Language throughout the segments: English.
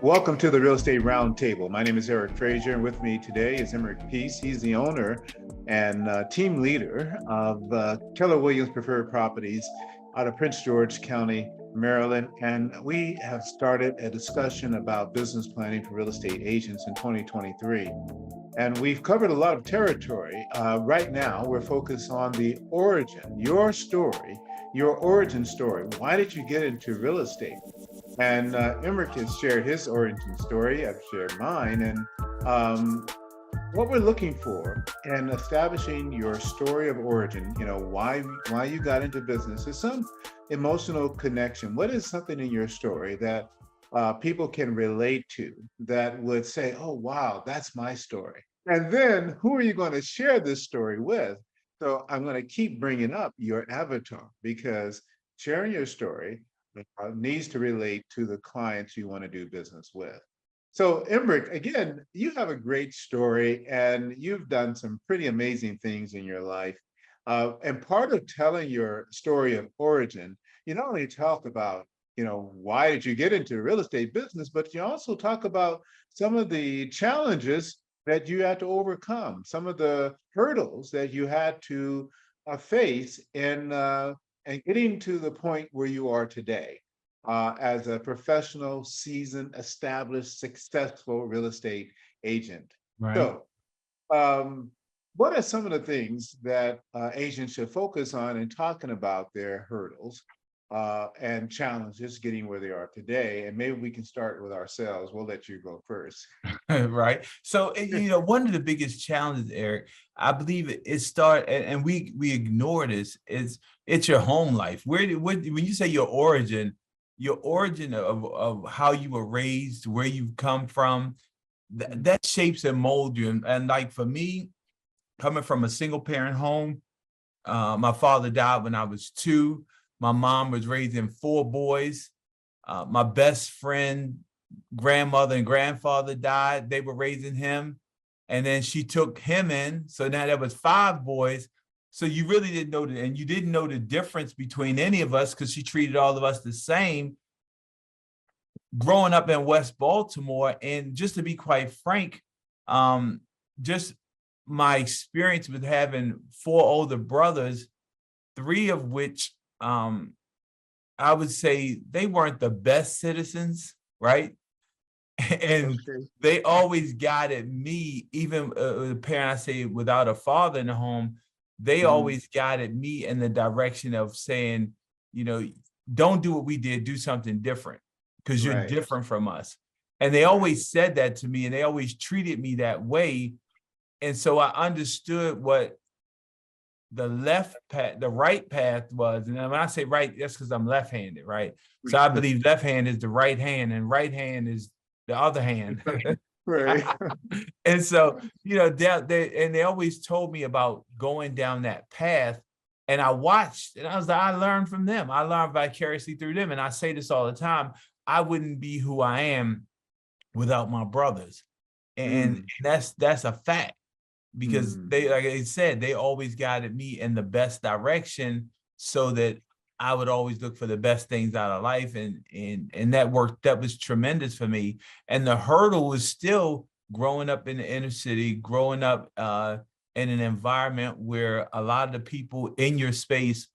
Welcome to the Real Estate Roundtable. My name is Eric Frazier, and with me today is Emerick A. He's the owner and team leader of Keller Williams Preferred Properties out of Prince George County, Maryland. And we have started a discussion about business planning for real estate agents in 2023. And we've covered a lot of territory. Right now, we're focused on the origin, your story, your origin story. Why did you get into real estate? And Emerick has shared his origin story. I've shared mine. And what we're looking for in establishing your story of origin, why you got into business, is some emotional connection. What is something in your story that people can relate to, that would say, oh, wow, that's my story? And then who are you going to share this story with? So I'm going to keep bringing up your avatar, because sharing your story needs to relate to the clients you want to do business with. So Emerick, again, you have a great story and you've done some pretty amazing things in your life. And part of telling your story of origin, you not only talk about, why did you get into the real estate business, but you also talk about some of the challenges that you had to overcome, some of the hurdles that you had to face in and getting to the point where you are today as a professional, seasoned, established, successful real estate agent. Right. So what are some of the things that agents should focus on in talking about their hurdles and challenges getting where they are today? And maybe we can start with ourselves. We'll let you go first. Right. So, one of the biggest challenges, Eric, I believe and we ignore this, is it's your home life. When you say your origin of how you were raised, where you've come from, that shapes and molds you. And like for me, coming from a single parent home, my father died when I was 2. My mom was raising 4 boys. My best friend, grandmother and grandfather died. They were raising him. And then she took him in. So now there was 5 boys. So you really didn't know and you didn't know the difference between any of us, because she treated all of us the same. Growing up in West Baltimore, and just to be quite frank, just my experience with having 4 older brothers, 3 of which I would say they weren't the best citizens, right? And they always guided me, even the parent, I say, without a father in the home, they always guided me in the direction of saying, don't do what we did, do something different, because you're different from us. And they always said that to me, and they always treated me that way. And so I understood what the right path was. And when I say right, that's because I'm left-handed, right? So I believe left hand is the right hand and right hand is the other hand. Right. And so, they always told me about going down that path. And I watched, and I learned from them. I learned vicariously through them. And I say this all the time: I wouldn't be who I am without my brothers. And that's a fact. Because they, like I said, they always guided me in the best direction, so that I would always look for the best things out of life. And that worked. That was tremendous for me. And the hurdle was still growing up in the inner city, growing up in an environment where a lot of the people in your space,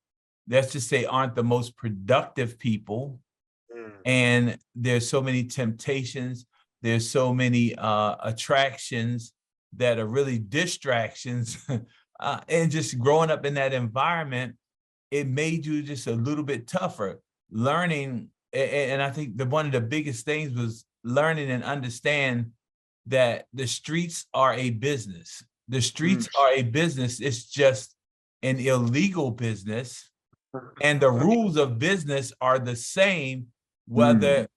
let's just say, aren't the most productive people. And there's so many temptations. There's so many attractions that are really distractions. And just growing up in that environment, it made you just a little bit tougher learning. And I think one of the biggest things was learning and understand that the streets are a business. The streets are a business. It's just an illegal business. And the rules of business are the same, whether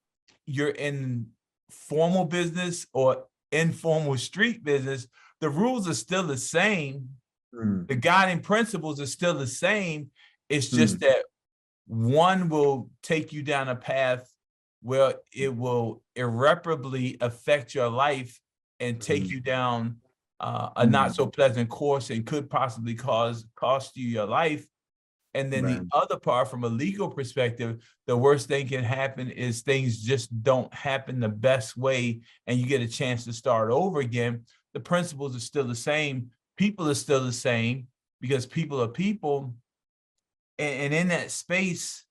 you're in formal business or informal street business. The rules are still the same. The guiding principles are still the same. It's just that one will take you down a path where it will irreparably affect your life and take you down a not so pleasant course, and could possibly cost you your life. And then Right. the other part, from a legal perspective, the worst thing can happen is things just don't happen the best way, and you get a chance to start over again. The principles are still the same. People are still the same, because people are people. And in that space,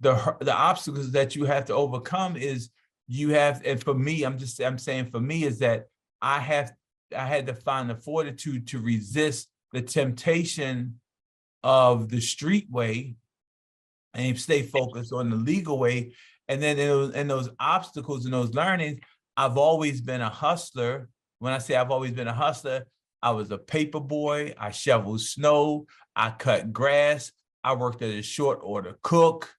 the obstacles that you have to overcome is and for me, I'm saying for me is that I had to find the fortitude to resist the temptation of the street way and stay focused on the legal way. And then in those obstacles and those learnings, I've always been a hustler. When I say I've always been a hustler, I was a paper boy. I shoveled snow. I cut grass. I worked as a short order cook.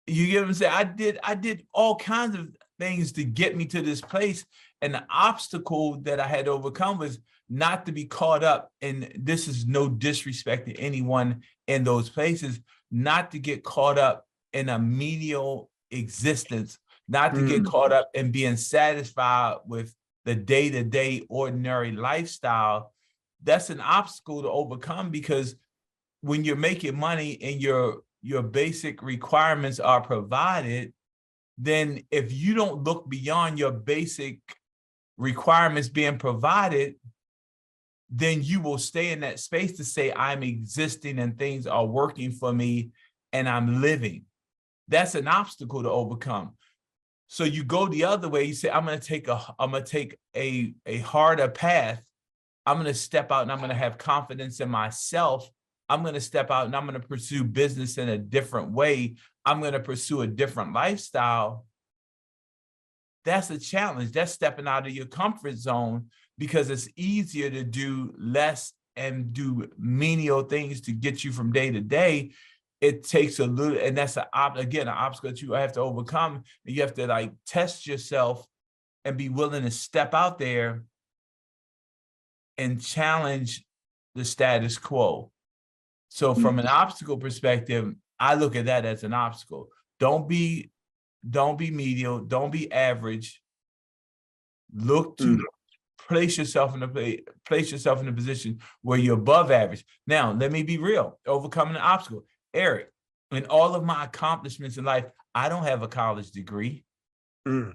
You get what I'm saying? I did all kinds of things to get me to this place. And the obstacle that I had to overcome was not to be caught up, and this is no disrespect to anyone in those places, not to get caught up in a menial existence, not to get caught up in being satisfied with the day-to-day ordinary lifestyle. That's an obstacle to overcome, because when you're making money and your basic requirements are provided, then if you don't look beyond your basic requirements being provided, then you will stay in that space to say, I'm existing and things are working for me and I'm living. That's an obstacle to overcome. So you go the other way. You say, I'm going to take a harder path. I'm going to step out and I'm going to have confidence in myself. I'm going to step out and I'm going to pursue business in a different way. I'm going to pursue a different lifestyle. That's a challenge. That's stepping out of your comfort zone, because it's easier to do less and do menial things to get you from day to day. It takes a little, and that's an obstacle that you have to overcome. And you have to like test yourself and be willing to step out there and challenge the status quo. So from an obstacle perspective, I look at that as an obstacle. Don't be medial, don't be average. Look to place yourself in a position where you're above average. Now, let me be real. Overcoming an obstacle. Eric, in all of my accomplishments in life, I don't have a college degree. You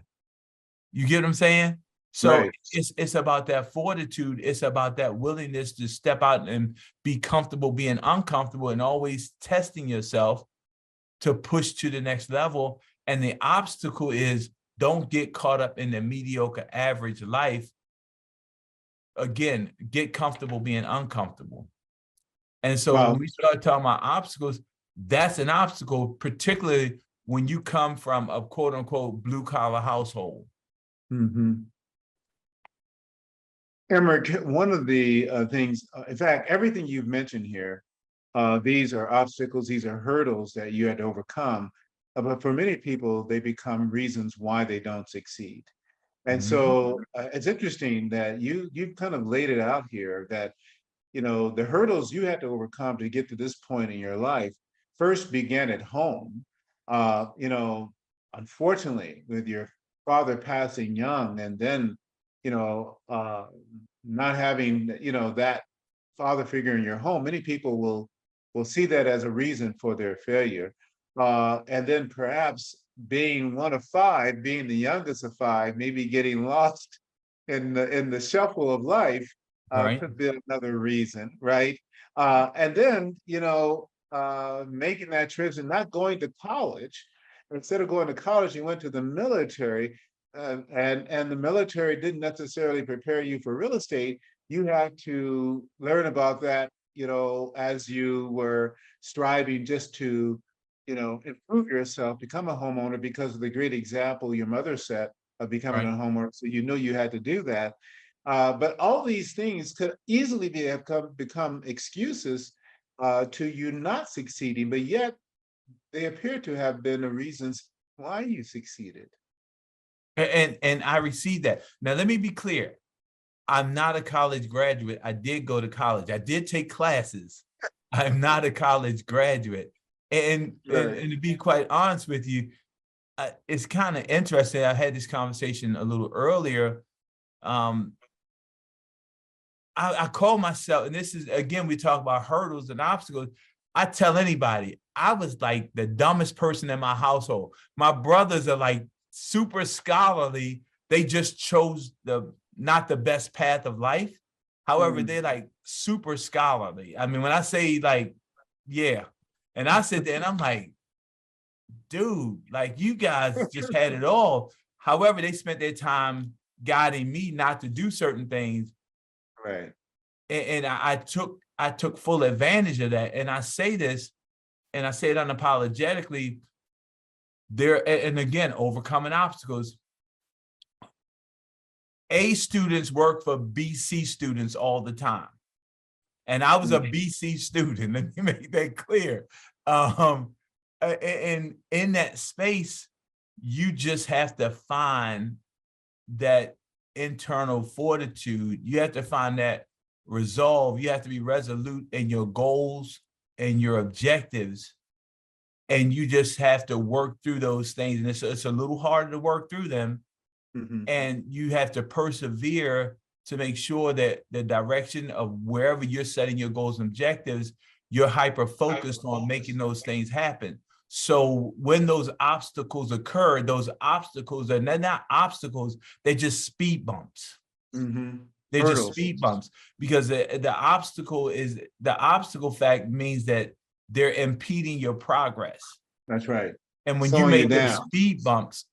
get what I'm saying? So right. It's about that fortitude. It's about that willingness to step out and be comfortable being uncomfortable, and always testing yourself to push to the next level. And the obstacle is, don't get caught up in the mediocre average life. Again, get comfortable being uncomfortable. And so when we start talking about obstacles, that's an obstacle, particularly when you come from a quote unquote blue collar household. Emerick, one of the things, in fact, everything you've mentioned here, these are obstacles, these are hurdles that you had to overcome. But for many people, they become reasons why they don't succeed. And so it's interesting that you've kind of laid it out here that, you know, the hurdles you had to overcome to get to this point in your life first began at home. You know, unfortunately, with your father passing young, and then, you know, not having, you know, that father figure in your home, many people will see that as a reason for their failure. And then perhaps being one of five, being the youngest of five, maybe getting lost in the shuffle of life, could be another reason, right? And then, you know, making that transition, not going to college. Instead of going to college, you went to the military, and the military didn't necessarily prepare you for real estate. You had to learn about that, you know, as you were striving just to, you know, improve yourself, become a homeowner, because of the great example your mother set of becoming a homeowner. So you knew you had to do that. But all these things could easily become excuses to you not succeeding, but yet they appear to have been the reasons why you succeeded. And I received that. Now, let me be clear. I'm not a college graduate. I did go to college. I did take classes. I'm not a college graduate. And to be quite honest with you, it's kind of interesting. I had this conversation a little earlier. I call myself, and this is, again, we talk about hurdles and obstacles. I tell anybody, I was like the dumbest person in my household. My brothers are like super scholarly. They just chose not the best path of life. However, they're like super scholarly. I mean, when I say like, yeah. And I sit there and I'm like, dude, like you guys just had it all. However, they spent their time guiding me not to do certain things. Right. And I took full advantage of that. And I say this, and I say it unapologetically, there, and again, overcoming obstacles. A students work for BC students all the time. And I was a BC student, let me make that clear. And in that space, you just have to find that internal fortitude. You have to find that resolve. You have to be resolute in your goals and your objectives. And you just have to work through those things. And it's a little harder to work through them. And you have to persevere to make sure that the direction of wherever you're setting your goals and objectives, you're hyper-focused on making those things happen. So when those obstacles occur, those obstacles are not obstacles, they're just speed bumps. They're just speed bumps, because the obstacle fact means that they're impeding your progress. That's right. And when you make them speed bumps,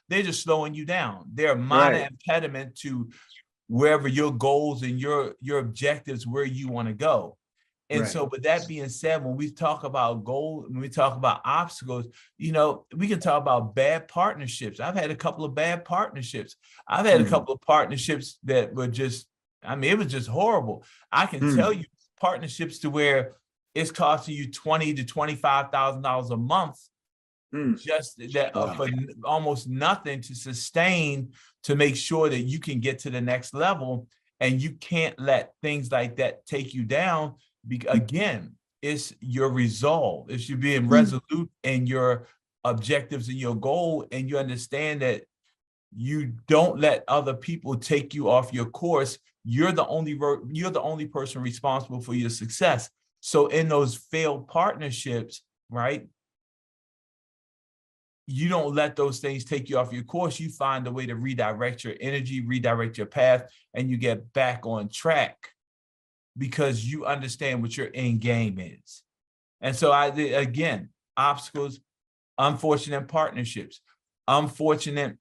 they're just slowing you down. They're a minor impediment to wherever your goals and your objectives, where you want to go. And so with that being said, when we talk about goals, when we talk about obstacles, we can talk about bad partnerships. I've had a couple of bad partnerships. I've had a couple of partnerships that were just, it was just horrible. I can tell you partnerships to where it's costing you $20,000 to $25,000 a month, just that for almost nothing to sustain, to make sure that you can get to the next level. And you can't let things like that take you down. Again, it's your resolve. It's you being resolute in your objectives and your goal, and you understand that you don't let other people take you off your course. You're the only person responsible for your success. So in those failed partnerships, right, you don't let those things take you off your course. You find a way to redirect your energy, redirect your path, and you get back on track, because you understand what your end game is. And so again, obstacles, unfortunate partnerships, unfortunate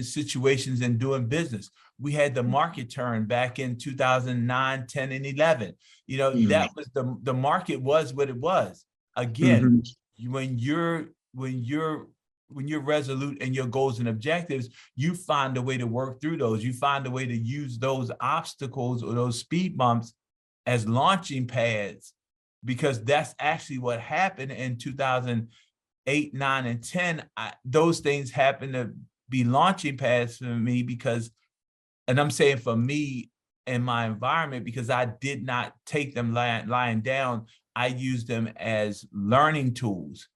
situations in doing business. We had the market turn back in 2009, 10, and 11. That was the market was what it was. Again, when you're resolute in your goals and objectives, you find a way to work through those. You find a way to use those obstacles or those speed bumps as launching pads, because that's actually what happened in 2008, 9, and 10. Those things happen to be launching pads for me, because, and I'm saying for me in my environment, because I did not take them lying down. I used them as learning tools.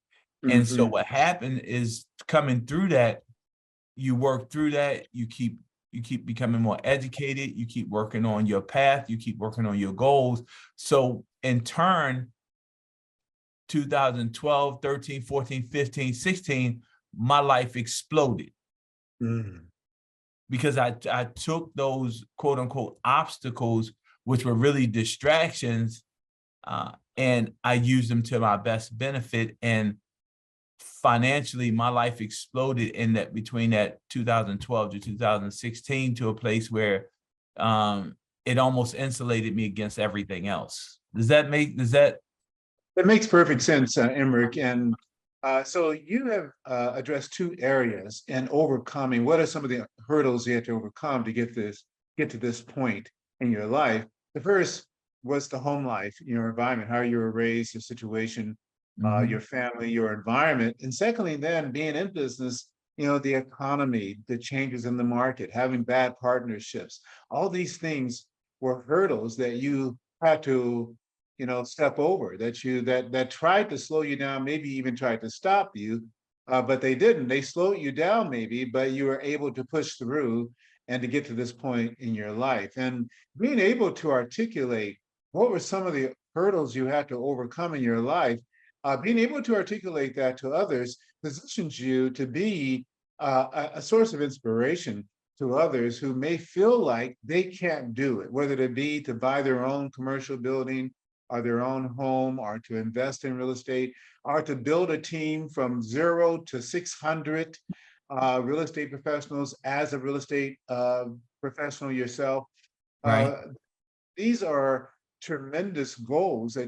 And so what happened is, coming through that, you work through that, you keep becoming more educated, you keep working on your path, you keep working on your goals. So in turn, 2012, 13, 14, 15, 16, my life exploded. Because I took those quote unquote obstacles, which were really distractions, and I used them to my best benefit. And financially, my life exploded in that, between that 2012 to 2016, to a place where it almost insulated me against everything else. That makes perfect sense, Emerick. And so you have addressed two areas in overcoming. What are some of the hurdles you had to overcome to get to this point in your life? The first was the home life, your environment, how you were raised, your situation, your family, your environment. And secondly, then being in business, the economy, the changes in the market, having bad partnerships, all these things were hurdles that you had to, step over, that tried to slow you down, maybe even tried to stop you, but they didn't. They slowed you down maybe, but you were able to push through and to get to this point in your life. And being able to articulate what were some of the hurdles you had to overcome in your life? Being able to articulate that to others positions you to be a source of inspiration to others who may feel like they can't do it, whether it be to buy their own commercial building or their own home, or to invest in real estate, or to build a team from 0 to 600 real estate professionals as a real estate professional yourself. Right. Uh, these are tremendous goals that